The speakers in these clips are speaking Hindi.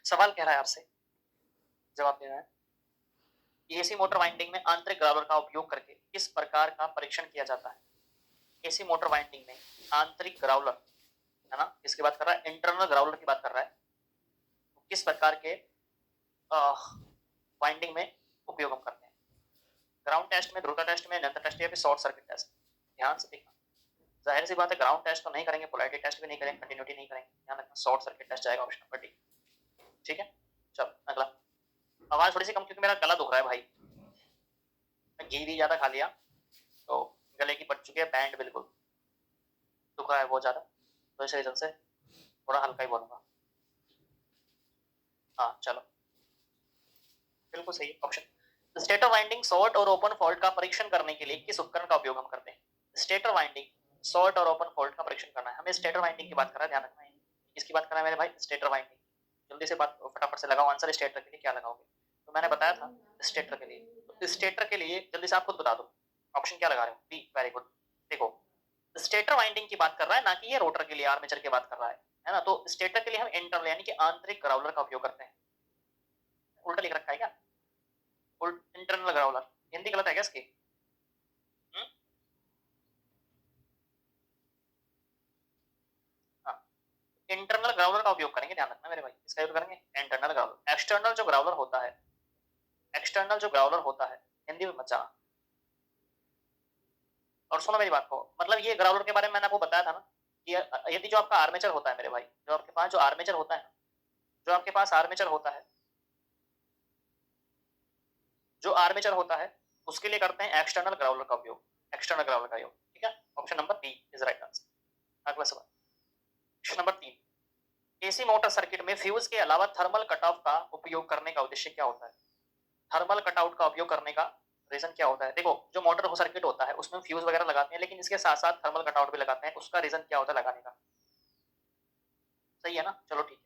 सवाल कह रहा है आपसे, जवाब देना है। एसी मोटर वाइंडिंग में आंतरिक ग्राउलर का उपयोग करके किस प्रकार का परीक्षण किया जाता है? एसी मोटर वाइंडिंग में आंतरिक ग्राउलर, है ना, इसकी बात कर रहा है, इंटरनल ग्राउलर की बात कर रहा है। तो किस प्रकार के वाइंडिंग में उपयोग हम करते हैं? ग्राउंड टेस्ट में, ध्रुवता टेस्ट में, निरंतर टेस्ट या फिर शॉर्ट सर्किट टेस्ट? ध्यान से देखना। जाहिर सी बात है ग्राउंड टेस्ट तो नहीं करेंगे, पोलैरिटी टेस्ट भी नहीं करेंगे, कंटिन्यूटी नहीं करेंगे। ध्यान रखना, शॉर्ट सर्किट टेस्ट जाएगा ऑप्शन नंबर डी। ठीक है, चलो अगला। आवाज थोड़ी सी कम क्योंकि मेरा गला दुख रहा है भाई, घी भी ज्यादा खा लिया तो गले की पट चुकी है बैंड, बिल्कुल दुख रहा है बहुत ज्यादा, तो इस रीजन से थोड़ा हल्का ही बोलूंगा। हाँ चलो, बिल्कुल सही ऑप्शन। स्टेटर वाइंडिंग शॉर्ट और ओपन फॉल्ट का परीक्षण करने के लिए किस उपकरण का उपयोग हम करते हैं? स्टेटर वाइंडिंग शॉर्ट और ओपन फॉल्ट का परीक्षण करना है हमें, स्टेटर वाइंडिंग की बात कर रहा है, ध्यान रखना है। किसकी बात कर रहा है मेरे भाई? Stator winding. जल्दी से बात फटाफट से लगाओ आंसर, स्टेटर के लिए क्या लगाओगे? तो मैंने बताया था स्टेटर के लिए, तो स्टेटर के लिए जल्दी से आप खुद बता दो ऑप्शन क्या लगा रहे हो। B, very good. देखो, स्टेटर वाइंडिंग की बात कर रहा है, ना कि ये रोटर के लिए, आर्मेचर की बात कर रहा है ना। तो स्टेटर के लिए हम इंटरनल यानी कि आंतरिक ग्राउलर का उपयोग करते हैं। उल्टा लिख रखा है क्या? इंटरनल ग्राउलर, हिंदी गलत है क्या इसकी? हाँ, इंटरनल ग्राउलर का उपयोग करेंगे, ध्यान रखना मेरे भाई, इसका यूज करेंगे इंटरनल ग्राउलर। एक्सटर्नल जो ग्राउलर होता है, एक्सटर्नल जो ग्राउलर होता है, हिंदी में मत जाना। और सुनो मेरी बात को, मतलब ये ग्राउलर के बारे में मैंने आपको बताया था ना कि यदि जो आपका आर्मेचर होता है मेरे भाई, जो आपके पास जो आर्मेचर होता है, जो आपके पास आर्मेचर होता है, जो आर्मेचर होता है उसके लिए करते हैं एक्सटर्नल ग्राउलर का उपयोग, एक्सटर्नल ग्राउलर का उपयोग। ठीक है, option number B is right answer. अगला सवाल, question number 3। AC motor circuit में फ्यूज के अलावा थर्मल कट ऑफ का उपयोग करने का उद्देश्य क्या होता है? थर्मल कटआउट का उपयोग करने का रीजन क्या होता है? देखो, जो मोटर हो सर्किट होता है उसमें फ्यूज वगैरह लगाते हैं, लेकिन इसके साथ साथ थर्मल कटआउट भी लगाते हैं, उसका रीजन क्या होता है लगाने का? सही है ना, चलो ठीक है।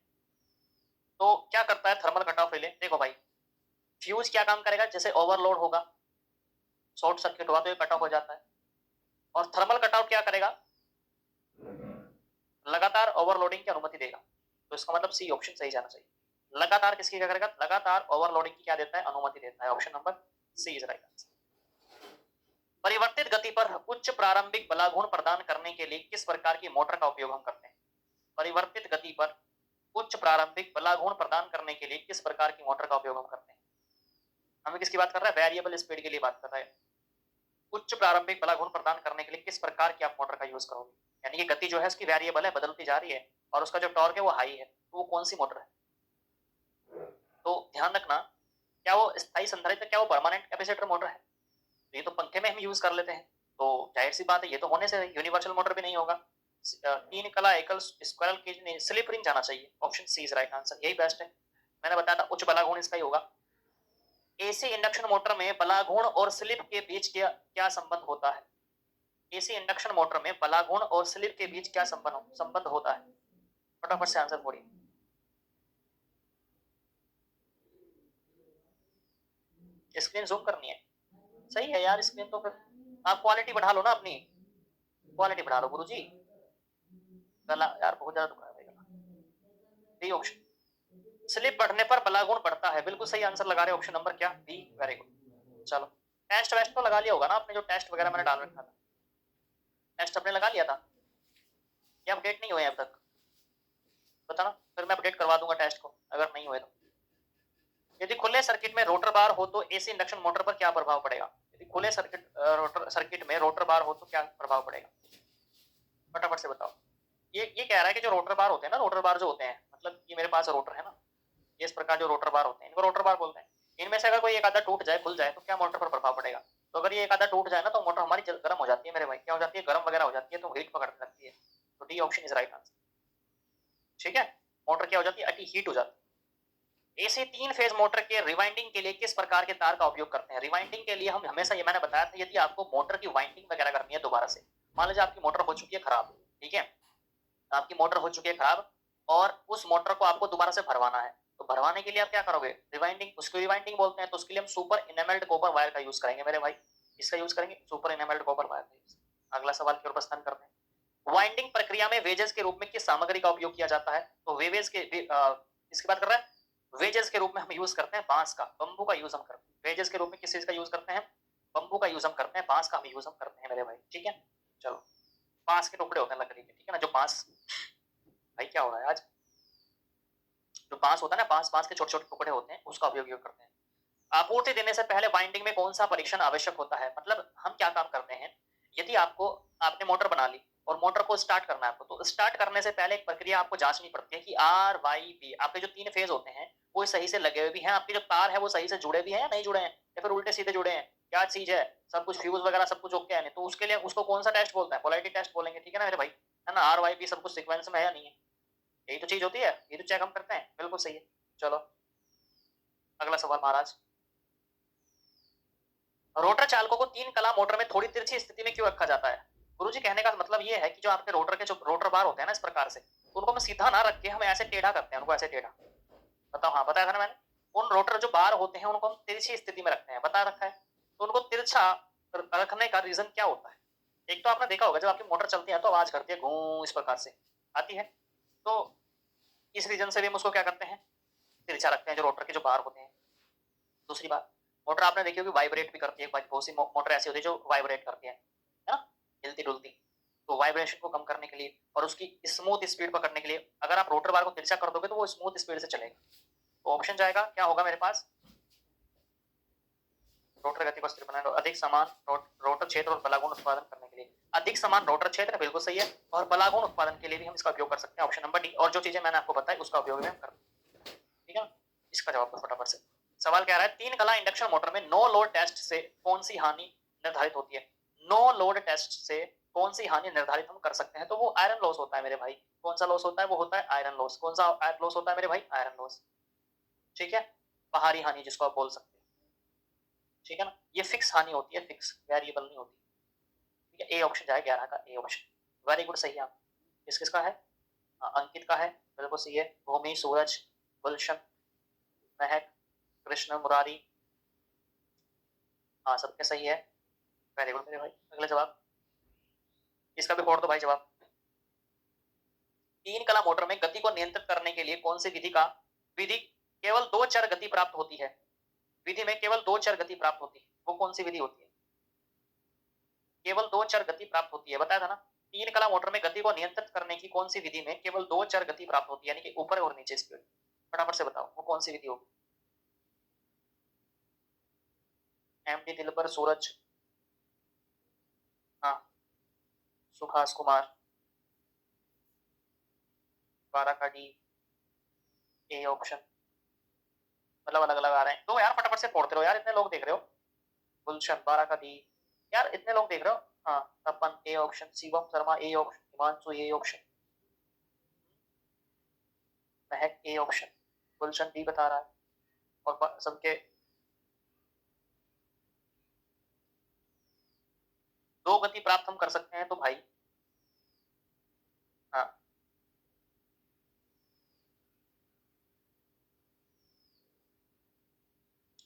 तो क्या करता है थर्मल कट ऑफ रिले? देखो भाई, फ्यूज क्या काम करेगा, जैसे ओवरलोड होगा, शॉर्ट सर्किट हुआ तो ये कट ऑफ हो जाता है। और थर्मल कटआउट क्या करेगा? लगातार ओवरलोडिंग की अनुमति देगा। तो इसका मतलब सी ऑप्शन सही जाना चाहिए। लगातार किसकी क्या करेगा? लगातार ओवरलोडिंग की क्या देता है? अनुमति देता है। Option number C is right answer. परिवर्तित गति पर उच्च प्रारंभिक बलागुण प्रदान करने के लिए किस प्रकार की मोटर का उपयोग हम करते हैं? परिवर्तित गति पर उच्च प्रारंभिक बलागुण प्रदान करने के लिए किस प्रकार की मोटर का उपयोग हम करते हैं? हमें किसकी बात कर रहा है? वेरिएबल स्पीड के लिए बात कर रहा है। उच्च प्रारंभिक बलागुण प्रदान करने के लिए किस प्रकार की आप मोटर का यूज करोगे? यानी कि गति जो है उसकी वेरिएबल है, बदलती जा रही है, और उसका जो टॉर्क है वो हाई है, तो वो कौन सी मोटर है? तो ध्यान रखना, क्या वो स्थायी संधारित्र, क्या वो परमानेंट कैपेसिटर मोटर है? तो ये तो पंखे में हम यूज कर लेते हैं, तो जाहिर सी बात है ये तो होने से यूनिवर्सल मोटर भी नहीं होगा। तीन कला एकल स्क्वायरल केज नहीं, स्लिप रिंग जाना चाहिए। Option C is right answer, यही बेस्ट है। मैंने बताया था उच्च बलागुण इसका ही होगा। एसी इंडक्शन मोटर में बलागुण और स्लिप के बीच क्या क्या संबंध होता है? एसी इंडक्शन मोटर में बलागुण और स्लिप के बीच क्या संबंध होता है? फटाफट से आंसर बोलिए। स्क्रीन जूम करनी है? सही है यार, स्क्रीन तो फिर आप क्वालिटी बढ़ा लो ना अपनी, क्वालिटी बढ़ा लो गुरुजी। गला यार बहुत ज्यादा दुख रहा है गला। बी ऑप्शन, स्लिप बढ़ने पर बलागुण बढ़ता है, बिल्कुल सही आंसर लगा रहे ऑप्शन नंबर क्या? B, very good. चलो, टेस्ट वेस्ट तो लगा लिया होगा ना आपने, जो टेस्ट वगैरह मैंने डाल रखा था, टेस्ट आपने लगा लिया था या अपडेट नहीं हुए अब तक? बताना, फिर मैं अपडेट करवा दूंगा टेस्ट को अगर नहीं हुए तो। यदि खुले सर्किट में रोटर बार हो तो एसी इंडक्शन मोटर पर क्या प्रभाव पड़ेगा? यदि खुले सर्किट में रोटर बार हो तो क्या प्रभाव पड़ेगा? फटाफट से बताओ। ये कह रहा है कि जो रोटर बार होते हैं ना, रोटर बार जो होते हैं, मतलब ये मेरे पास रोटर है ना, ये इस प्रकार जो रोटर बार होते हैं इनको रोटर बार बोलते हैं। इनमें से अगर कोई एक आधा टूट जाए, खुल जाए, तो क्या मोटर पर प्रभाव पड़ेगा? तो अगर ये एक आधा टूट जाए ना तो मोटर हमारी गर्म हो जाती है मेरे भाई, क्या हो जाती है? गर्म वगैरह हो जाती है, तो हीट पकड़ने लगती है। तो D option is right answer. ठीक है, मोटर क्या हो जाती है? अति हीट हो जाती है। एसी 3 फेज मोटर के रिवाइंडिंग के लिए किस प्रकार के तार का उपयोग करते हैं? रिवाइंडिंग के लिए हम हमेशा, ये मैंने बताया था, यदि आपको मोटर की वाइंडिंग वगैरह करनी है दोबारा से, मान लीजिए आपकी मोटर हो चुकी है खराब, ठीक है, आपकी मोटर हो चुकी है खराब और उस मोटर को आपको दोबारा से भरवाना है, तो भरवाने के लिए आप क्या करोगे? रिवाइंडिंग, उसको रिवाइंडिंग बोलते हैं। तो उसके लिए हम सुपर इनेमल्ड कॉपर वायर का यूज करेंगे मेरे भाई, इसका यूज करेंगे, सुपर इनेमल्ड कॉपर वायर का यूज। अगला सवाल की ओर प्रस्थान करते हैं। वाइंडिंग प्रक्रिया में वेजेस के रूप में किस सामग्री का उपयोग किया जाता है? तो वेवेज के इसकी बात कर रहा है, वेजेस के रूप में हम यूज करते हैं बांस का, बंबू का यूज हम करते हैं। वेजेस के रूप में किस चीज का यूज करते हैं? बंबू का यूज हम करते हैं, बांस का हम यूज हम करते हैं मेरे भाई, ठीक है। चलो, बांस के टुकड़े होते हैं लकड़ी के, ठीक है ना, जो बांस, भाई क्या हो रहा है आज, जो बांस होता है ना, बांस बांस के छोटे छोटे टुकड़े होते हैं, उसका उपयोग करते हैं। आपूर्ति देने से पहले बाइंडिंग में कौन सा परीक्षण आवश्यक होता है? मतलब हम क्या काम करते हैं, यदि आपको, आपने मोटर बना ली और मोटर को स्टार्ट करना है आपको, तो स्टार्ट करने से पहले एक प्रक्रिया आपको जांचनी पड़ती है कि आर वाई बी, आपके जो 3 फेज होते हैं वो सही से लगे हुए भी हैं, आपके जो तार है वो सही से जुड़े भी हैं या नहीं जुड़े हैं, या फिर उल्टे सीधे जुड़े हैं, क्या चीज है, सब कुछ फ्यूज वगैरह सब कुछ ओके है नहीं, तो उसके लिए उसको कौन सा टेस्ट बोलते हैं? पोलैरिटी टेस्ट बोलेंगे, ठीक है ना मेरे भाई, है ना। आर वाई बी सब कुछ सीक्वेंस में है या नहीं है, यही तो चीज होती है, ये तो चेक हम करते हैं, बिल्कुल सही है। चलो अगला सवाल महाराज। रोटर चालकों को 3 कला मोटर में थोड़ी तिरछी स्थिति में क्यों रखा जाता है? गुरुजी कहने का मतलब ये है कि जो आपके रोटर के जो रोटर बार होते हैं ना इस प्रकार से, उनको हम सीधा ना रख के हम ऐसे टेढ़ा करते हैं, उनको ऐसे टेढ़ा, बताओ, हाँ बताया था ना मैंने। उन रोटर जो बार होते हैं उनको हम तिरछी स्थिति में रखते हैं, बता रखा है। तो उनको तिरछा रखने का रीजन क्या होता है? एक तो आपने देखा होगा जब आपकी मोटर चलती है तो आवाज करती है घूं, इस प्रकार से आती है, तो इस रीजन से भी हम उसको क्या करते हैं, तिरछा रखते हैं जो रोटर के जो बार होते हैं। दूसरी बात, मोटर आपने देखी होगी वाइब्रेट भी करती है, बहुत सी मोटर ऐसी होती है जो वाइब्रेट करती है ना, हिलती डुलती, तो वाइब्रेशन को कम करने के लिए और उसकी स्मूथ स्पीड पकड़ने के लिए अगर आप रोटर बार को तिरछा कर दोगे तो वो स्मूथ स्पीड से चलेगा। तो ऑप्शन जाएगा क्या होगा मेरे पास, रोटर गति को स्थिर बनाने, अधिक समान रोटर क्षेत्र और बलागुण उत्पादन करने के लिए, अधिक समान रोटर क्षेत्र बिल्कुल सही है, और बलागुण उत्पादन के लिए भी हम इसका उपयोग कर सकते हैं, ऑप्शन नंबर डी। और जो चीजें मैंने आपको बताई उसका उपयोग भी हम करते हैं, ठीक है ना। इसका जवाब तो फटाफट से, सवाल क्या रहा है, 3 कला इंडक्शन मोटर में नो लोड टेस्ट से कौन सी हानि निर्धारित होती है? नो लोड टेस्ट से कौन सी हानि निर्धारित हम कर सकते हैं? तो वो आयरन लॉस होता है मेरे भाई। कौन सा लॉस होता है? वो होता है आयरन लॉस। कौन सा लॉस होता है मेरे भाई? आयरन लॉस, ठीक है, बाहरी हानि जिसको आप बोल सकते हैं, ठीक है ना। ये फिक्स हानि होती है, फिक्स, वेरिएबल नहीं होती, ठीक है। ए ऑप्शन जाए 11 का, ए ऑप्शन, वेरी गुड, सही है। आप किस किसका है? अंकित का है, बिल्कुल सही है। भूमि, सूरज, गुलशन, महक, कृष्ण, मुरारी, हाँ सबके सही है, वेरी गुड मेरे भाई। अगला जवाब, इसका भी फोड़ दो भाई जवाब। 3 कला मोटर में गति को नियंत्रित करने के लिए कौन सी विधि केवल 2 चर गति प्राप्त होती है? विधि में केवल 2 चर गति प्राप्त होती है, वो कौन सी विधि होती है? केवल 2 चर गति प्राप्त होती है, बताया था ना। 3 कला मोटर में गति को नियंत्रित करने की कौन सी विधि में केवल 2 चर गति प्राप्त होती है, यानी कि ऊपर और नीचे स्पीड, फटाफट से बताओ वो कौन सी विधि होगी? एमडी दिलबर, सूरज, हाँ, सुभाष कुमार, 12 का डी, ए ऑप्शन, मतलब अलग अलग आ रहे हैं तो यार फटाफट से फोड़ते रहो यार, इतने लोग देख रहे हो। गुलशन, 12 का डी, यार इतने लोग देख रहे हो। हाँ, Tapan A option, Shivam Sharma A option, Himanshu A option, Mahak A option, Gulshan D बता रहा है, और सबके 2 गति प्राप्त हम कर सकते हैं तो भाई, हाँ,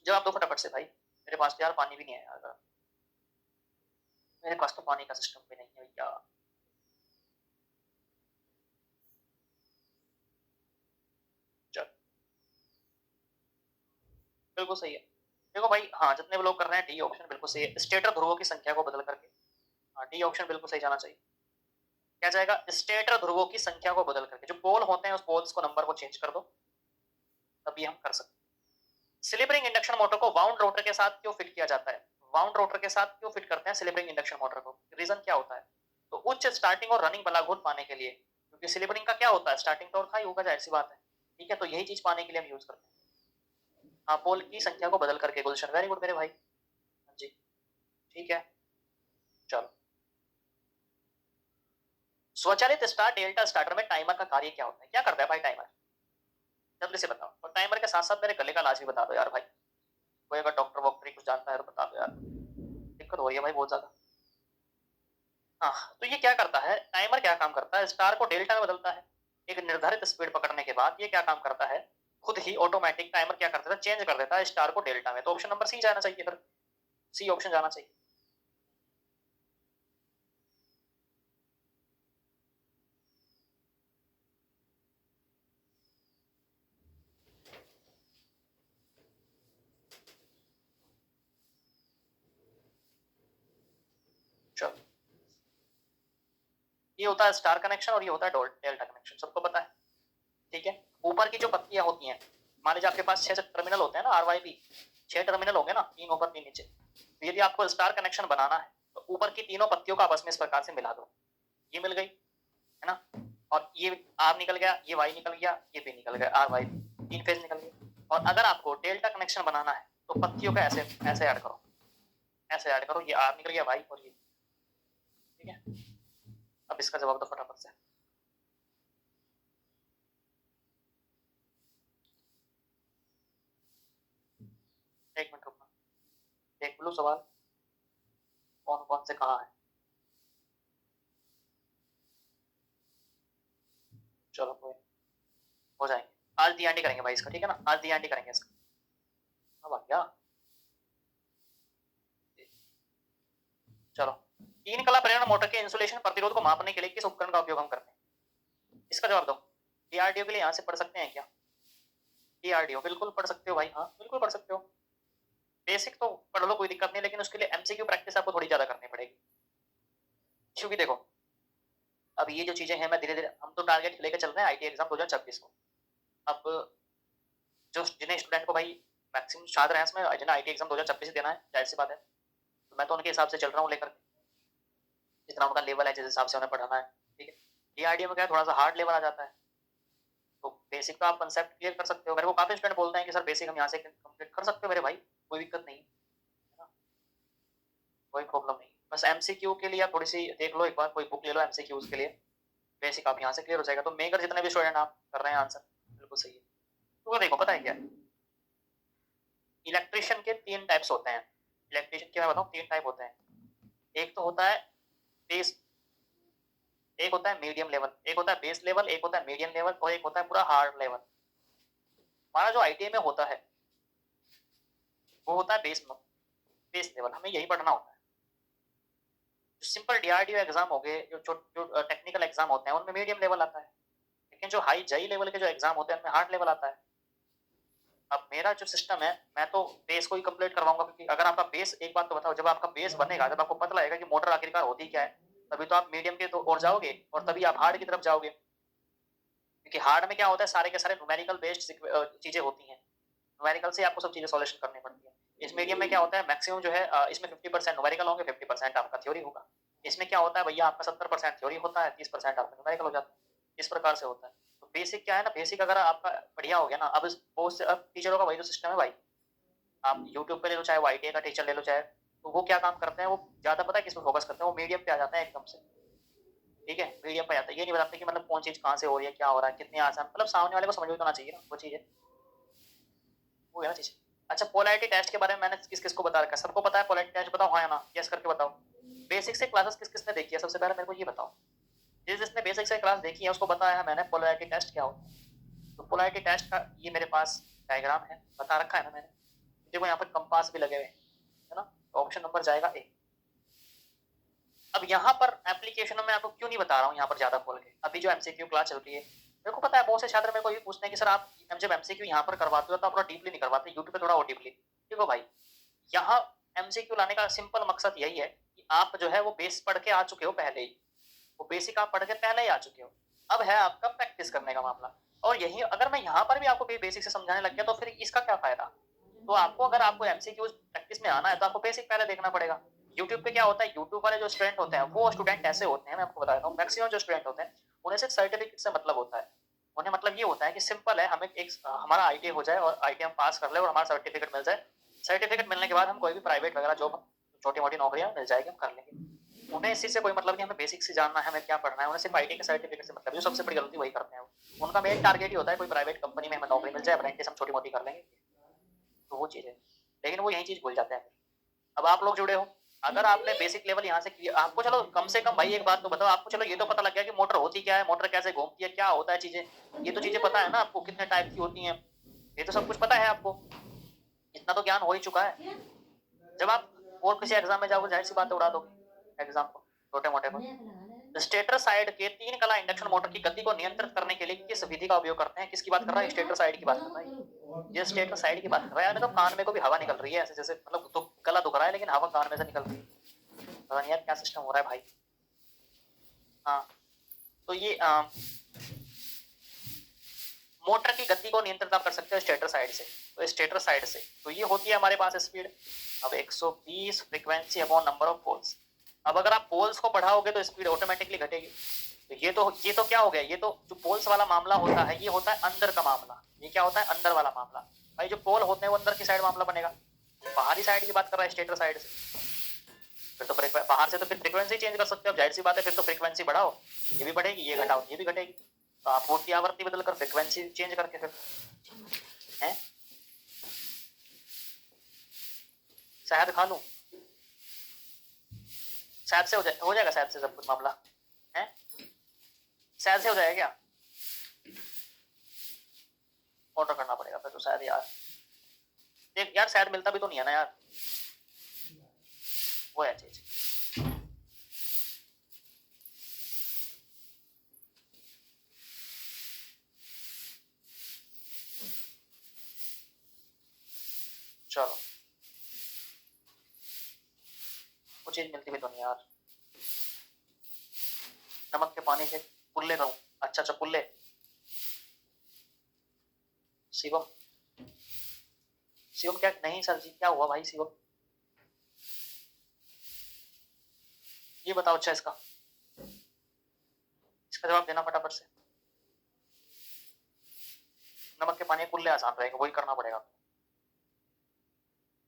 जवाब दो फटाफट से भाई। मेरे पास तो यार पानी भी नहीं है यार, मेरे पास तो पानी का सिस्टम भी नहीं है भैया। चल, बिल्कुल सही है। देखो भाई, हाँ जितने भी लोग कर रहे हैं डी ऑप्शन बिल्कुल सही है, स्टेटर ध्रुवों की संख्या को बदल करके, हाँ डी ऑप्शन बिल्कुल सही जाना चाहिए। क्या जाएगा? स्टेटर ध्रुवों की संख्या को बदल करके, जो पोल होते हैं उस पोल्स को नंबर को चेंज कर दो, तभी हम कर सकते हैं। स्लिप रिंग इंडक्शन मोटर को वाउंड रोटर के साथ क्यों फिट किया जाता है? वाउंड रोटर के साथ क्यों फिट करते हैं स्लिप रिंग इंडक्शन मोटर को? रीजन क्या होता है? तो उच्च स्टार्टिंग और रनिंग बलाघूट पाने के लिए, क्योंकि स्लिप रिंग का क्या होता है, स्टार्टिंग टॉर्क हाई होगा, जाहिर सी बात है, ठीक है, तो यही चीज पाने के लिए हम यूज करते हैं। हाँ, पोल की संख्या को बदल करके, गुलशन वेरी गुड मेरे भाई, हाँ जी, ठीक है। चलो, स्वचालित स्टार्ट डेल्टा स्टार्टर में टाइमर का कार्य क्या होता है? क्या करता है भाई टाइमर? जल्दी से बताओ, और टाइमर के साथ साथ मेरे गले का इलाज भी बता दो यार भाई, कोई अगर डॉक्टर वॉक्टर कुछ जानता है तो बता दो यार, दिक्कत हो रही है भाई बहुत ज्यादा। हाँ, तो ये क्या करता है, टाइमर क्या काम करता है, स्टार को डेल्टा में बदलता है। एक निर्धारित स्पीड पकड़ने के बाद ये क्या काम करता है, खुद ही ऑटोमेटिक टाइमर क्या करता है, चेंज कर देता है स्टार को डेल्टा में। तो ऑप्शन नंबर सी जाना चाहिए, फिर सी ऑप्शन जाना चाहिए। चलो, ये होता है स्टार कनेक्शन और ये होता है डेल्टा कनेक्शन, सबको पता है, ठीक है। ऊपर की जो पत्तियां होती हैं, मान लीजिए आपके पास 6 टर्मिनल होते हैं ना, RYB 6 टर्मिनल होंगे ना, 3 ऊपर 3 नीचे। तो यदि आपको स्टार कनेक्शन बनाना है तो ऊपर की तीनों पत्तियों को आपस में इस प्रकार से मिला दो, ये मिल गई है ना, और ये R निकल गया, ये Y निकल गया, ये B निकल गया, RY 3 फेज निकल गए। और अगर आपको डेल्टा कनेक्शन बनाना है तो पत्तियों का ऐसे ऐसे ऐड करो, ऐसे ऐड करो, ये R निकल गया, Y और ये, ठीक है। अब इसका जवाब दो फटाफट से। एक मिनट रुकना, देख लो सवाल कौन कौन से कहाँ है। चलो कोई हो जाएंगे, आज डी करेंगे भाई इसका, ठीक है ना, आज डी करेंगे इसका। अब आ गया, चलो। तीन कला प्रेरण मोटर के इंसुलेशन प्रतिरोध को मापने के लिए किस उपकरण का उपयोग हम करते हैं, इसका जवाब दो। DRDO के लिए यहाँ से पढ़ सकते हैं क्या? DRDO बिल्कुल पढ़ सकते हो भाई, हाँ बिल्कुल पढ़ सकते हो। बेसिक तो पढ़ लो, कोई दिक्कत नहीं, लेकिन उसके लिए MCQ प्रैक्टिस आपको थोड़ी ज्यादा करनी पड़ेगी, क्योंकि देखो अब ये जो चीजें हैं, मैं धीरे धीरे, हम तो टारगेट लेकर चल रहे हैं IIT एग्जाम 2026 को। अब जो जिन्हें स्टूडेंट को भाई मैक्सिमम शायद रहे इसमें, जिन्हें IIT एग्जाम 2026 देना है, जाहिर सी बात है, तो मैं तो उनके हिसाब से चल रहा हूँ लेकर, जितना उनका लेवल है जिस हिसाब से उन्हें पढ़ाना है, ठीक है। DRDO में क्या थोड़ा सा हार्ड लेवल आ जाता है, तो बेसिक का आप कंसेप्ट क्लियर कर सकते हो। मेरे को काफी स्टूडेंट बोलते हैं कि सर बेसिक हम यहाँ से कंप्लीट कर सकते हो, मेरे भाई कोई दिक्कत नहीं है ना, कोई प्रॉब्लम नहीं। बस MCQ के लिए आप थोड़ी सी देख लो, एक बार कोई बुक ले लो MCQs के लिए, बेसिक आप यहाँ से क्लियर हो जाएगा। तो मेकर जितने भी स्टूडेंट आप कर रहे हैं आंसर बिल्कुल सही है। तो देखो पता है क्या, इलेक्ट्रिशियन के 3 टाइप्स होते हैं। इलेक्ट्रिशियन के मैं बताऊँ 3 टाइप होते हैं। एक तो होता है बेस, एक होता है मीडियम लेवल, एक होता है बेस लेवल, एक होता है मीडियम लेवल, और एक होता है पूरा हार्ड लेवल। हमारा जो ITI में होता है वो होता है बेस लेवल, हमें यही पढ़ना होता है। जो सिंपल DRDO एग्जाम हो गए, जो टेक्निकल एग्जाम होते हैं उनमें मीडियम लेवल आता है, लेकिन जो हाई JEE लेवल के जो एग्जाम होते हैं उनमें हार्ड लेवल आता है। अब मेरा जो सिस्टम है, मैं तो बेस को ही कंप्लीट करवाऊंगा, क्योंकि अगर आपका बेस, एक बात तो बताओ, जब आपका बेस बनेगा, जब आपको पता लगेगा कि मोटर आखिरकार होती क्या है, तभी तो आप मीडियम के तो और जाओगे, और तभी आप हार्ड की तरफ जाओगे। क्योंकि हार्ड में क्या होता है, सारे के सारे न्यूमेरिकल बेस्ड चीजें होती हैं, न्यूमेरिकल से आपको सब चीजें सॉल्यूशन करनी पड़ती है। इस मीडियम में क्या होता है, मैक्सिमम जो है इसमें 50% न्यूमेरिकल होंगे, 50% आपका थ्योरी होगा। इसमें क्या होता है भैया, आपका 70% थ्योरी होता है, 30% आपका न्यूमेरिकल हो जाता है, इस प्रकार से होता है। तो बेसिक क्या है ना, बेसिक अगर आपका बढ़िया हो गया ना, अब बहुत से अब टीचरों का वही तो सिस्टम है भाई, आप यूट्यूब पे ले लो, चाहे वो ITI का टीचर ले लो, चाहे, तो वो क्या काम करते हैं, वो ज्यादा पता है किस पे फोकस करते हैं, वो मीडियम पे आ जाते हैं एकदम से, ठीक है, मीडियम पे आता है। ये नहीं बताते कि मतलब कौन चीज कहाँ से हो रही है, क्या हो रहा है, कितनी आसान, मतलब सामने वाले को समझ में तो आना चाहिए ना, वो चीज है, वो है ना चीज। अच्छा, पोलैरिटी टेस्ट के बारे में मैंने किस किस को बता रखा है, सबको पता है पोलैरिटी टेस्ट, बताओ हाँ या ना, यस करके बताओ। बेसिक से क्लासेस किस किसने देखी है, सबसे पहले मेरे को ये बताओ, जिसने बेसिक से क्लास देखी है उसको बताया है मैंने पोलैरिटी टेस्ट क्या होता है। तो पोलैरिटी टेस्ट का ये मेरे पास डायग्राम है, बता रखा है ना मैंने, देखो यहाँ पर कंपास भी लगे हुए है ना, तो ऑप्शन नंबर जाएगा A। अब यहाँ पर एप्लीकेशनों में आपको क्यों नहीं बता रहा हूँ यहाँ पर ज्यादा खोल के, अभी जो MCQ क्लास चल रही है, मेरे को पता है बहुत से छात्र मेरे को ये पूछते हैं कि सर आप जब MCQ यहाँ पर करवाते हो तो आप थोड़ा डीपली नहीं करवाते, यूट्यूब पे थोड़ा और डीपली। देखो भाई, यहाँ MCQ लाने का सिंपल मकसद यही है कि आप जो है वो बेस पढ़ के आ चुके हो पहले ही, वो बेसिक आप पढ़ के पहले ही आ चुके हो, अब है आपका प्रैक्टिस करने का मामला। और यही अगर मैं यहाँ पर भी आपको बेसिक से समझाने लग गया तो फिर इसका क्या फायदा। तो आपको अगर आपको MCQ प्रैक्टिस में आना है तो आपको बेसिक पहले देखना पड़ेगा। यूट्यूब पे क्या होता है, यूट्यूब वाले जो स्टूडेंट होते हैं वो स्टूडेंट ऐसे होते हैं, मैं आपको बता देता हूँ, मैक्सिमम जो स्टूडेंट होते हैं उन्हें सिर्फ सर्टिफिकेट से मतलब होता है। उन्हें मतलब ये होता है कि सिंपल है, हमें एक हमारा ITI हो जाए और ITI हम पास कर ले और हमारा सर्टिफिकेट मिल जाए, सर्टिफिकेट मिलने के बाद हम कोई भी प्राइवेट वगैरह जॉब, छोटी मोटी नौकरियां मिल जाएगी, हम कर लेंगे। उन्हें इसी से कोई मतलब नहीं, हमें बेसिक से जानना है, हमें क्या पढ़ना है, उन्हें सिर्फ ITI के सर्टिफिकेट से मतलब, जो सबसे बड़ी गलती वही करते हैं वो। उनका मेन टारगेट ही होता है कोई प्राइवेट कंपनी में हमें नौकरी मिल जाए, अप्रेंटिस हम छोटी मोटी कर लेंगे, तो वो चीज है। लेकिन वो यही चीज भूल जाते हैं। अब आप लोग जुड़े हो, अगर आपने बेसिक लेवल यहाँ से किया, आपको चलो कम से कम भाई एक बात तो बताओ, आपको चलो ये तो पता लग गया कि मोटर होती क्या है, मोटर कैसे घूमती है, क्या होता है चीजें, ये तो चीजें पता है ना आपको, कितने टाइप की होती हैं, ये तो सब कुछ पता है आपको, इतना तो ज्ञान हो ही चुका है। जब आप और किसी एग्जाम में जाओगे जाहिर सी बात उड़ा दोगे एग्जाम को छोटे मोटे को। स्टेटर साइड के 3 कला इंडक्शन मोटर की गति को नियंत्रित करने के लिए किस विधि का उपयोग करते हैं, किसकी बात कर रहा है, स्टेटर साइड की बात कर रहा है, ये स्टेटर साइड की बात कर रहा है। तो कान में को भी हवा निकल रही है ऐसे, जैसे मतलब तो गला दुख रहा है लेकिन हवा कान में से निकल रही है, पता नहीं यार क्या सिस्टम हो रहा है भाई। हाँ तो ये मोटर की गति को नियंत्रित आप कर सकते हो स्टेटर साइड से, तो स्टेटर साइड से तो ये होती है हमारे पास स्पीड। अब 120 frequency upon number of poles. अब अगर आप पोल्स को बढ़ाओगे तो स्पीड ऑटोमेटिकली घटेगी। तो ये तो क्या हो गया, ये तो जो पोल्स वाला मामला होता है ये होता है अंदर का मामला। ये क्या होता है, अंदर वाला मामला। भाई जो पोल होते हैं वो अंदर की साइड मामला बनेगा। बाहरी साइड की बात कर रहा है स्टेटर साइड से, फिर तो बाहर से तो फिर फ्रीक्वेंसी चेंज कर सकते हो। जाहिर सी बात है फिर तो फ्रीक्वेंसी बढ़ाओ, ये भी बढ़ेगी, ये घटाओ ये भी घटेगी। तो आप मोड की आवृत्ति बदलकर फ्रीक्वेंसी चेंज करके फिर हैं। शायद खा लूं, शायद से हो जाएगा शायद से सब कुछ मामला है, शायद से हो जाएगा क्या, ऑर्डर करना पड़ेगा फिर तो शायद। यार देख यार शायद मिलता भी तो नहीं है ना यार, वो है चीज। चलो वो चीज मिलती भी तो नहीं यार। नमक के पानी के पुल्ले कहूँ, अच्छा अच्छा पुल्ले। शिवम, शिवम क्या, नहीं सर जी क्या हुआ भाई शिवम, ये बताओ। अच्छा इसका जवाब देना फटाफट से। नमक के पानी कुल्ले आसान रहेगा, वही करना पड़ेगा,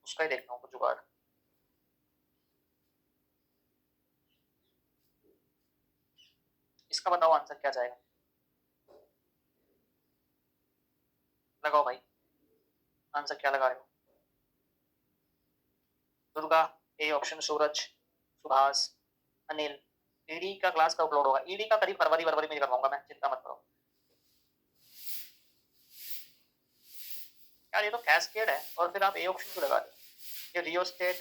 उसका ही देखता हूँ कुछ जुगाड़। इसका बताओ आंसर क्या जाएगा, लगाओ भाई आंसर क्या लगा रहे हो। Durga A option, Suraj, Subhash, Anil. ED का क्लास का अपलोड होगा, ईडी का करीब फरवरी में करवाऊंगा मैं, चिंता मत करो यार। ये तो कैस्केड है और फिर आप ए ऑप्शन क्यों लगा रहे हो, ये रियोस्टेट।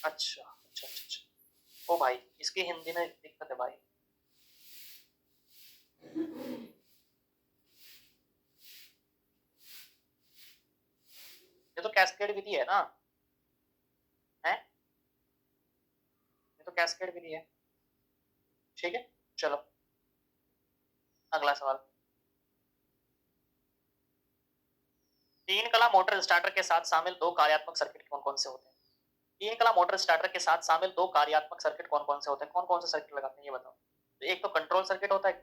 अच्छा अच्छा अच्छा अच्छा, ओ भाई इसकी हिंदी में दिक्कत है भाई। ये तो कैस्केड विधि है ना, है ये तो कैस्केड विधि है। ठीक है चलो अगला सवाल। तीन कला मोटर स्टार्टर के साथ शामिल दो कार्यात्मक सर्किट कौन कौन से होते हैं। तीन कला मोटर स्टार्टर के साथ शामिल दो कार्यात्मक सर्किट कौन कौन से होते हैं, कौन कौन से सर्किट लगाते हैं ये बताओ। तो एक तो कंट्रोल सर्किट होता है, एक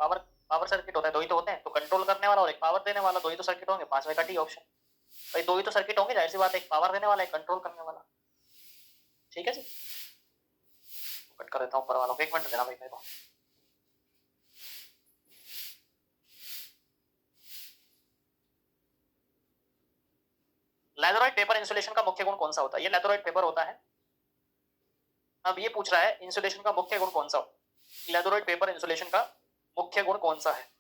पावर सर्किट होता है, दो ही तो होते हैं। तो कंट्रोल करने वाला और एक पावर देने वाला, दो ही तो सर्किट होंगे, पांचवें का टी ऑप्शन। भाई दो ही तो सर्किट होंगे, जाहिर सी बात है, एक पावर देने वाला एक कंट्रोल करने वाला। ठीक है जी, कट कर देता हूँ ऊपर वालों को, एक मिनट देना भाई मेरे को। लैथोराइट पेपर इंसुलेशन का मुख्य गुण कौन सा होता है, ये लैथोराइट पेपर होता है। अब ये पूछ रहा है इंसुलेशन का मुख्य गुण कौन सा हो, लैथोराइट पेपर इंसुलेशन का मुख्य गुण कौन सा है,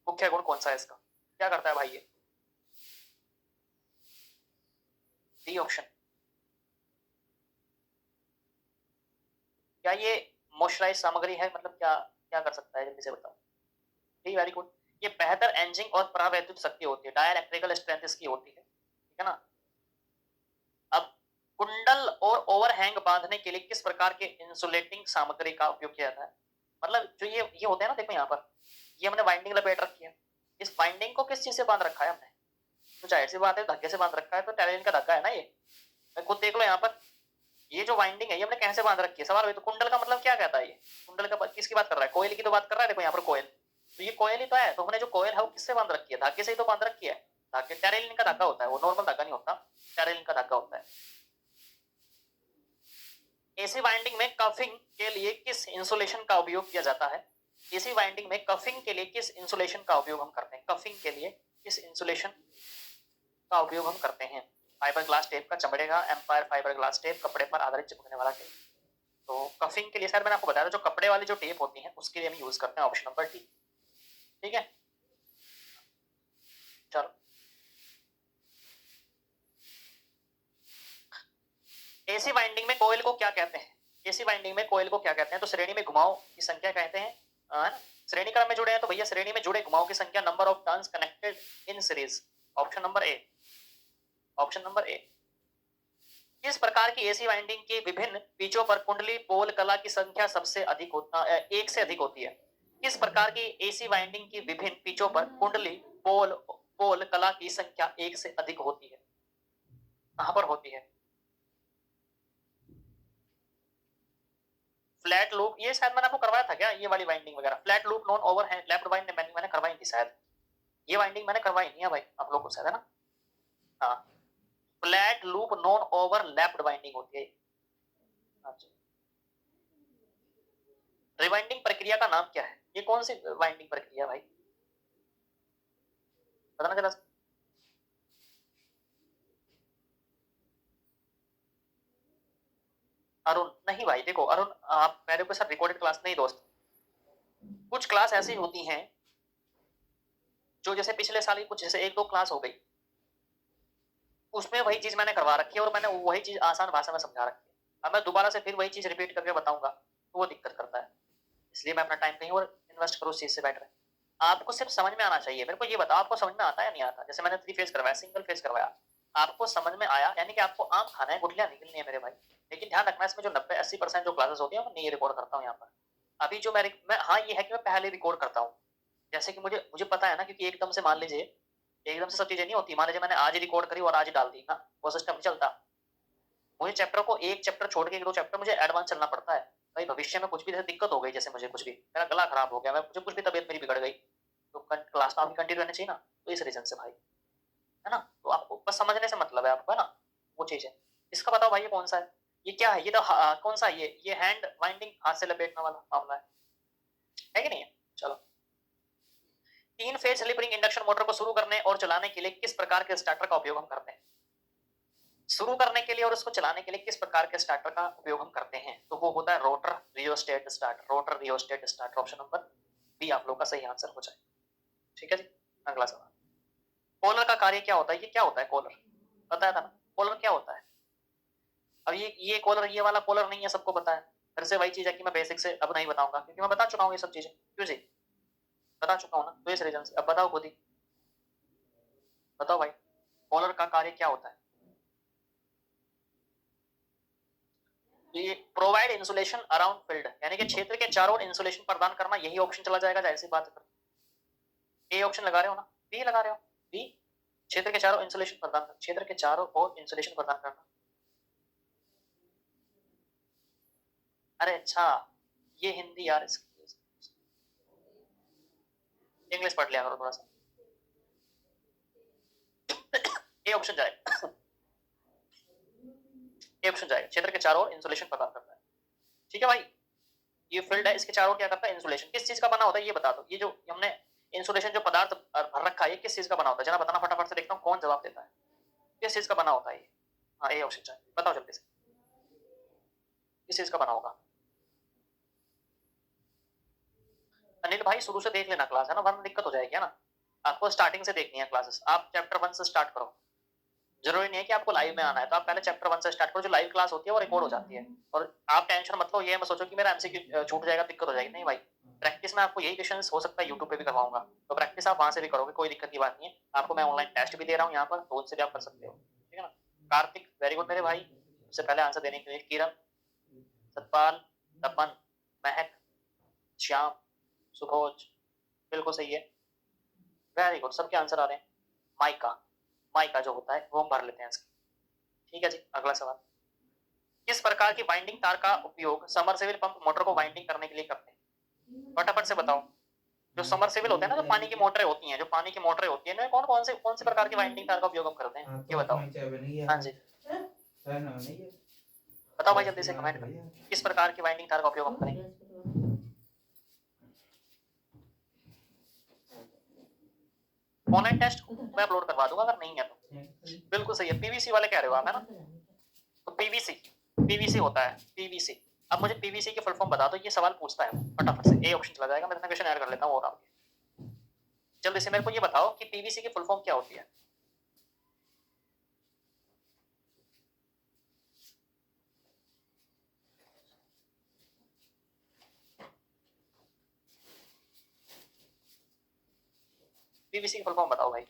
मुख्य गुण कौन सा है इसका, क्या करता है भाई ये। डी ऑप्शन, क्या ये मॉइस्चराइज सामग्री है, मतलब क्या क्या कर सकता है जल्दी से बताओ। ठीक, वेरी गुड। ये बेहतर एंजिंग और परावैद्युत शक्ति होती है, डायइलेक्ट्रिकल स्ट्रेंथ इसकी होती है, ठीक है ना। अब कुंडल और ओवरहैंग बांधने के लिए किस प्रकार के इंसुलेटिंग सामग्री का उपयोग किया जाता है। मतलब जो ये होते हैं ना, देखो यहाँ पर ये हमने बाइंडिंग लपेट रखी है, इस बाइंडिंग को किस चीज से बांध रखा है हमने, तो जाहिर सी बात है धक्के से बांध रखा है, तो टेरेलिन का धक्का है ना ये। खुद देख लो यहाँ पर, ये जो वाइंडिंग है ये हमने कैसे बांध रखी है, सवाल है। तो कुंडल का मतलब क्या कहता है, ये कुंडल का किसकी बात कर रहा है, कोयल की तो बात कर रहा है। देखो यहाँ पर कोयल, तो ये कोयल ही तो है, तो हमने जो कोयल है वो किससे बांध रखी है, धागे से ही तो बांध रखी है। धागे टेरेलिन का धागा होता है, वो नॉर्मल धागा नहीं होता, टेरेलिन का धागा होता है। एसी वाइंडिंग में कफिंग के लिए किस इंसुलेशन का उपयोग किया जाता है, एसी वाइंडिंग में कफिंग के लिए किस इंसुलेशन का उपयोग हम करते हैं, कफिंग के लिए किस इंसुलेशन का उपयोग हम करते हैं। फाइबर ग्लास टेप का, चमड़े का, एम्पायर फाइबर ग्लास टेप, कपड़े पर आधारित चिपकने वाला टेप। तो कफिंग के लिए सर मैंने आपको बताया था, जो कपड़े वाली जो टेप होती है उसके लिए हम यूज करते हैं ऑप्शन नंबर डी। ठीक है चलो, एसी वाइंडिंग में कोयल को क्या कहते हैं, एसी वाइंडिंग में कोयल को क्या कहते हैं, तो श्रेणी में घुमाव की संख्या कहते हैं। श्रेणी क्रम में जुड़े हैं तो भैया श्रेणी में जुड़े घुमाव की संख्या, number of turns connected in series, option number A, option number A. किस प्रकार की एसी वाइंडिंग के विभिन्न पिचों पर कुंडली पोल कला की संख्या सबसे अधिक एक से अधिक होती है? किस प्रकार की एसी वाइंडिंग की विभिन्न पिचों पर कुंडली पोल पोल कला की संख्या एक से अधिक होती है? कहां पर होती है? फ्लैट लूप, ये शायद मैंने आपको करवाया था क्या, ये वाली वाइंडिंग वगैरह? फ्लैट लूप नॉन ओवर है लेफ्ट वाइंडिंग मैंने करवाई थी शायद, ये वाइंडिंग मैंने करवाई नहीं है भाई आप लोगों को शायद, है ना? हाँ, flat loop non over left winding होती है। अच्छा, रिवाइंडिंग प्रक्रिया का नाम क्या है? ये कौन सी वाइंडिंग प्रक्रिया भाई, बताना जरा। अरुण नहीं भाई, देखो अरुण, आप मेरे को सर रिकॉर्डेड क्लास नहीं दोस्त, कुछ क्लास ऐसी होती हैं जो जैसे पिछले साल ही कुछ जैसे एक दो क्लास हो गई, उसमें वही चीज मैंने करवा रखी है और मैंने वही चीज आसान भाषा में समझा रखी है। अब मैं दोबारा से फिर वही चीज रिपीट करके बताऊंगा तो वो दिक्कत करता है, इसलिए मैं अपना टाइम कहीं और इन्वेस्ट करूँ उस चीज से बेटर है। आपको सिर्फ समझ में आना चाहिए। मेरे को ये बताओ आपको समझ में आता है या नहीं आता? जैसे मैंने 3 फेज करवाया, सिंगल फेज करवाया, आपको समझ में आया, यानी कि आपको आम खाना है, गुठलियां निकलनी है मेरे भाई। लेकिन ध्यान रखना, इसमें जो 90-80% जो क्लासेस होती है मैं नहीं रिकॉर्ड करता हूँ यहाँ पर। अभी जो मैं हाँ ये है कि मैं पहले रिकॉर्ड करता हूँ, जैसे कि मुझे मुझे पता है ना, क्योंकि एकदम से मान लीजिए, एकदम से सब चीजें नहीं होती। मान लीजिए मैंने आज रिकॉर्ड करी और आज डाल दी ना, वो सिस्टम नहीं चलता। मुझे चैप्टर को एक चैप्टर छोड़ के एक दो चैप्टर मुझे एडवांस चलना पड़ता है भाई। भविष्य में कुछ भी जैसे दिक्कत हो गई, जैसे मुझे कुछ भी, मेरा गला खराब हो गया, मैं मुझे कुछ भी तबीयत मेरी बिगड़ गई, तो क्लास तो आपकी कंटिन्यू रहनी चाहिए ना। तो इस रीजन से भाई, है ना? तो आपको बस समझने से मतलब है आपको, है ना? वो चीज है। इसका बताओ भाई ये कौन सा है, ये क्या है? ये तो कौन सा है ये हैंड वाइंडिंग, हाथ से लपेटने वाला मामला है कि नहीं है? चलो, 3 phase slip ring induction motor को शुरू करने और चलाने के लिए किस प्रकार के स्टार्टर का उपयोग हम करते हैं? शुरू करने के लिए और उसको चलाने के लिए किस प्रकार के स्टार्टर का उपयोग हम करते हैं? तो वो होता है rotor rheostat starter. Rotor rheostat starter, option number B आप लोग का सही आंसर हो जाए। ठीक है जी, अगला सवाल। कॉलर का कार्य क्या होता है? ये क्या होता है कॉलर? बताया था ना, कॉलर क्या होता है? अब ये कॉलर, ये वाला कॉलर नहीं है, सबको पता है। फिर से वही चीज है कि मैं बेसिक से अब नहीं बताऊंगा, क्योंकि मैं बता चुका हूँ ये सब चीजें। क्यों जी, बता चुका हूँ ना, तो इस रीजन से। अब बताओ खुद ही, बताओ भाई, कॉलर का कार्य क्या होता है? ये प्रोवाइड इंसुलेशन अराउंड फील्ड, यानी कि क्षेत्र के चारों ओर इंसुलेशन प्रदान करना, यही ऑप्शन चला जाएगा, जाहिर सी बात है। ए ऑप्शन लगा रहे हो ना, बी लगा रहे हो? बी, क्षेत्र के चारों इंसुलेशन प्रदान करना, क्षेत्र के चारों ओर इंसुलेशन प्रदान करना। अरे अच्छा, ये हिंदी यार, इंग्लिश पढ़ लिया करो थोड़ा सा। ए ऑप्शन जाएगा, ए ऑप्शन जाएगा, क्षेत्र के चारों ओर इंसुलेशन प्रदान करता है। ठीक है भाई, ये फील्ड है, इसके चारों क्या करता है? इंसुलेशन। किस चीज का बना होता है ये बता दो। ये जो हमने इंसुलेशन जो पदार्थ भर रखा है, ये किस चीज का बना होता है? जरा बताना फटाफट से, देखता हूँ कौन जवाब देता है। किस चीज का बना होता है ये? हाँ, ए ऑप्शन चाहिए, बताओ जल्दी से, किस चीज का बना होगा? अनिल भाई शुरू से देख लेना क्लास, है ना, वरना दिक्कत हो जाएगी, है ना? आपको स्टार्टिंग से देखनी है क्लासेस। आप चैप्टर 1 से स्टार्ट करो, जरूरी नहीं है कि आपको लाइव में आना है, तो आप पहले चैप्टर 1 से स्टार्ट करो। जो लाइव क्लास होती है वो रिकॉर्ड हो जाती है। और आप टेंशन मत लो, ये मत सोचो कि मेरा एमसीक्यू छूट जाएगा, दिक्कत हो जाएगी। नहीं भाई, प्रैक्टिस में आपको यही क्वेश्चन हो सकता है यूट्यूब पे भी करवाऊंगा, तो प्रैक्टिस आप वहां से भी करोगे, कोई दिक्कत की बात नहीं है। आपको मैं ऑनलाइन टेस्ट भी दे रहा हूँ यहाँ पर, तो उनसे भी आप कर सकते हो। ठीक है ना? कार्तिक वेरी गुड मेरे भाई, सबसे पहले आंसर देने के लिए। किरण, सतपाल, तपन, महक, श्याम, सुभोज, बिल्कुल सही है, वेरी गुड, सबके आंसर आ रहे हैं। माइका, माइका जो होता है वो हम भर लेते हैं इसकी। ठीक है जी, अगला सवाल। किस प्रकार की बाइंडिंग तार का उपयोग समरसेबल पंप मोटर को बाइंडिंग करने के लिए करते हैं? फटाफट से बताओ। जो समरसेबल होते हैं ना, जो पानी की मोटरें होती हैं, जो पानी की मोटरें होती है, कौन से प्रकार की बाइंडिंग तार का उपयोग हम करते हैं, ये बताओ। हाँ जी, बताओ भाई जल्दी से कमेंट कर, किस प्रकार की बाइंडिंग तार का उपयोग हम करेंगे? ऑनलाइन टेस्ट मैं अपलोड करवा दूंगा अगर नहीं है तो। बिल्कुल सही है, पीवीसी वाले कह रहे हो आप, है ना? तो पीवीसी, पीवीसी होता है, पीवीसी। अब मुझे पीवीसी की फुल फॉर्म बता दो, ये सवाल पूछता है फटाफट से। ए ऑप्शन चला जाएगा, मैं इतना क्वेश्चन ऐड कर लेता हूँ और आपके। जल्दी से मेरे को ये बताओ कि पीवीसी की फुल फॉर्म क्या होती है? पीवीसी की फुल फॉर्म बताओ भाई।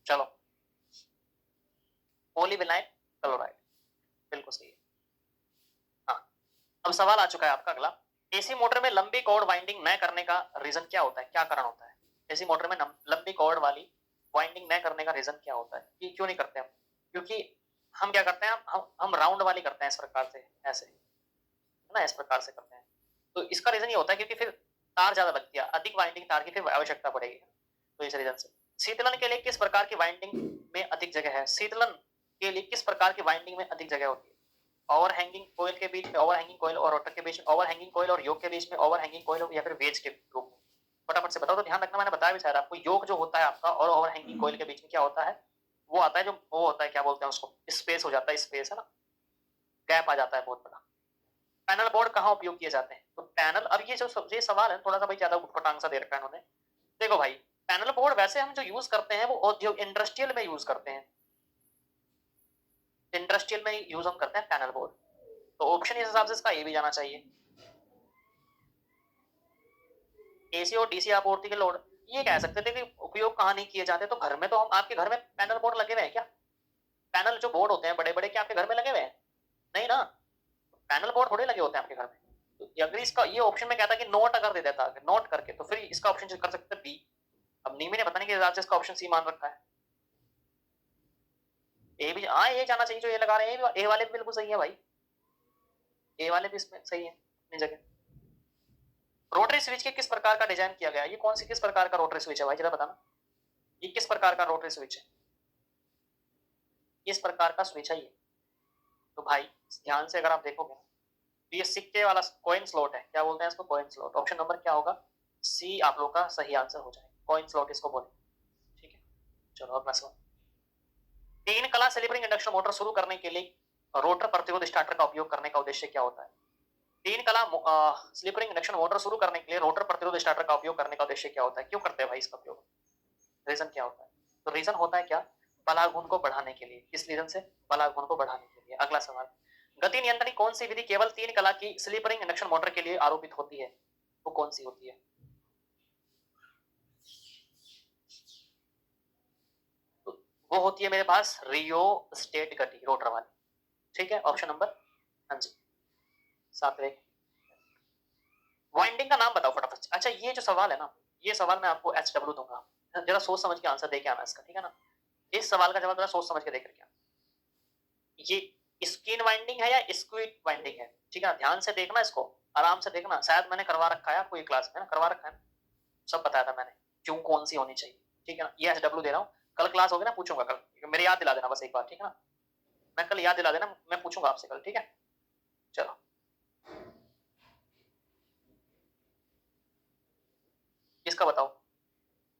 चलो, पॉलीविनाइल क्लोराइड, बिल्कुल सही है। हाँ, अब सवाल आ चुका है आपका अगला, एसी मोटर में लंबी कॉर्ड वाइंडिंग न करने का रीजन क्या होता है, क्या कारण होता है? एसी मोटर में लंबी कॉर्ड वाली वाइंडिंग न करने का रीजन क्या होता है, कि क्यों नहीं करते हम? क्योंकि हम क्या करते हैं, हम राउंड वाली करते हैं इस प्रकार से, ऐसे है ना, इस प्रकार से करते हैं। तो इसका रीजन ये होता है क्योंकि फिर तार ज्यादा लगती है, अधिक वाइंडिंग तार की फिर आवश्यकता पड़ेगी, तो इस रीजन से। शीतलन के लिए किस प्रकार की वाइंडिंग में अधिक जगह है? शीतलन के लिए किस प्रकार की वाइंडिंग में अधिक जगह होती है? ओवर हैंगिंग कॉइल के बीच में, ओवर हैंगिंग कॉइल और रोटर के बीच में, ओवर हैंगिंग कॉइल और योक के बीच में, ओवर हैंगिंग कॉइल या फिर वेज के रूप में? फटाफट से बताओ। तो ध्यान रखना, मैंने बताया भी शायद आपको, योक जो होता है आपका और ओवर हैंगिंग कॉइल के बीच में क्या होता है, वो आता है जो वो होता है, क्या बोलते हैं उसको, स्पेस हो जाता है, स्पेस है ना, गैप आ जाता है बहुत बड़ा। पैनल बोर्ड कहाँ उपयोग किए जाते हैं? तो पैनल, अब ये सवाल है थोड़ा सा भाई ज्यादा उटपटांग सा दे रखा है इन्होंने। देखो भाई, पैनल बोर्ड वैसे हम जो यूज करते हैं वो औद्योगिक इंडस्ट्रियल में यूज करते हैं, इंडस्ट्रियल में यूज हम करते हैं पैनल बोर्ड। तो ऑप्शन इस हिसाब से इसका ये भी जाना चाहिए। एसी और डीसी आपूर्ति के लोड, ये कह सकते थे कि उपयोग कहाँ नहीं किए जाते, तो घर में तो हम, आपके घर में पैनल बोर्ड लगे हुए हैं क्या? पैनल जो बोर्ड होते हैं बड़े बड़े, क्या आपके घर में लगे हुए हैं? नहीं ना, पैनल बोर्ड थोड़े लगे होते हैं आपके घर में। तो अगर इसका ये ऑप्शन में कहता कि नोट अगर दे देता, नोट करके, तो फिर इसका ऑप्शन कर सकते बी। अब नीमी ने पता नहीं किस हिसाब से इसका ऑप्शन सी मान रखा है। ए भी, हाँ ये जाना चाहिए जो ये लगा रहे हैं, ए वाले भी बिल्कुल सही है भाई, ए वाले भी इसमें सही है अपनी जगह। रोटरी स्विच के किस प्रकार का डिजाइन किया गया? ये कौन सी किस प्रकार का रोटरी स्विच है भाई, जरा बताना, ये किस प्रकार का रोटरी स्विच है, किस प्रकार का स्विच है ये? तो भाई ध्यान से अगर आप देखोगे, तो ये सिक्के वाला कॉइन स्लॉट है, क्या बोलते हैं इसको, कॉइन स्लॉट। ऑप्शन नंबर क्या होगा, सी आप लोग का सही आंसर हो जाएगा, कॉइन स्लॉट इसको बोले। ठीक है, चलो अगला सवाल। तीन कला स्लिपरिंग इंडक्शन मोटर शुरू करने के लिए रोटर प्रतिरोध स्टार्टर का उपयोग करने का उद्देश्य क्या होता है? तीन कला स्लिपरिंग इंडक्शन मोटर शुरू करने के लिए रोटर प्रतिरोध स्टार्टर का उपयोग करने का उद्देश्य क्या होता है? क्यों करते हैं भाई इसका उपयोग, रीजन क्या होता है? तो रीजन होता है क्या, बलागुण को बढ़ाने के लिए। किस रीजन से? बलागुण को बढ़ाने के लिए। अगला सवाल, गति नियंत्रण कौन सी विधि केवल तीन कला की स्लीपरिंग इंडक्शन मोटर के लिए आरोपित होती है? वो कौन सी होती है? तो वो होती है मेरे पास रियो स्टेट गति, रोटर वाली। ठीक है, ऑप्शन नंबर, हाँ जी, सातवें। वाइंडिंग का नाम बताओ फटाफट से। अच्छा ये जो सवाल है ना, ये सवाल मैं आपको HW दूंगा, जरा सोच समझ के आंसर देके आना इसका, ठीक है ना? इस सवाल का जवाब जरा सोच समझ के देकर के आना। ये स्किन वाइंडिंग है या स्क्विड वाइंडिंग है? ठीक है, ध्यान से देखना इसको, आराम से देखना, शायद मैंने करवा रखा है आपको ये क्लास में ना, करवा रखा है, सब बताया था मैंने क्यों कौन सी होनी चाहिए। ठीक है ना, ये HW दे रहा हूँ, कल क्लास होगी ना पूछूंगा कल, मेरे याद दिला देना बस एक बार, ठीक है ना? मैं कल याद दिला देना, मैं पूछूंगा आपसे कल, ठीक है? चलो इसका बताओ,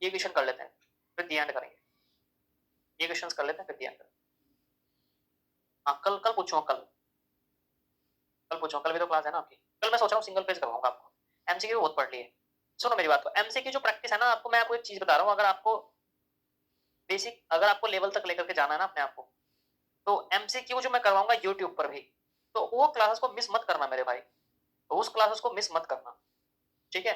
ये क्वेश्चन कर लेते हैं फिर दी एंड करेंगे, ये क्वेश्चन कर लेते हैं फिर दी एंड करेंगे। हाँ कल कल पूछूंगा, कल पूछूंगा, कल भी तो क्लास है ना आपकी। कल मैं सोच रहा हूँ सिंगल पेज करवाऊंगा आपको, MCQ बहुत पढ़ लिए। सुनो मेरी बात को, MCQ जो प्रैक्टिस है ना, आपको मैं आपको एक चीज बता रहा हूँ, अगर आपको बेसिक, अगर आपको लेवल तक लेकर के जाना है ना अपने आप को, तो MCQ जो मैं करवाऊंगा यूट्यूब पर भी, तो वो क्लासेस को मिस मत करना मेरे भाई, तो उस क्लासेस को मिस मत करना, ठीक है?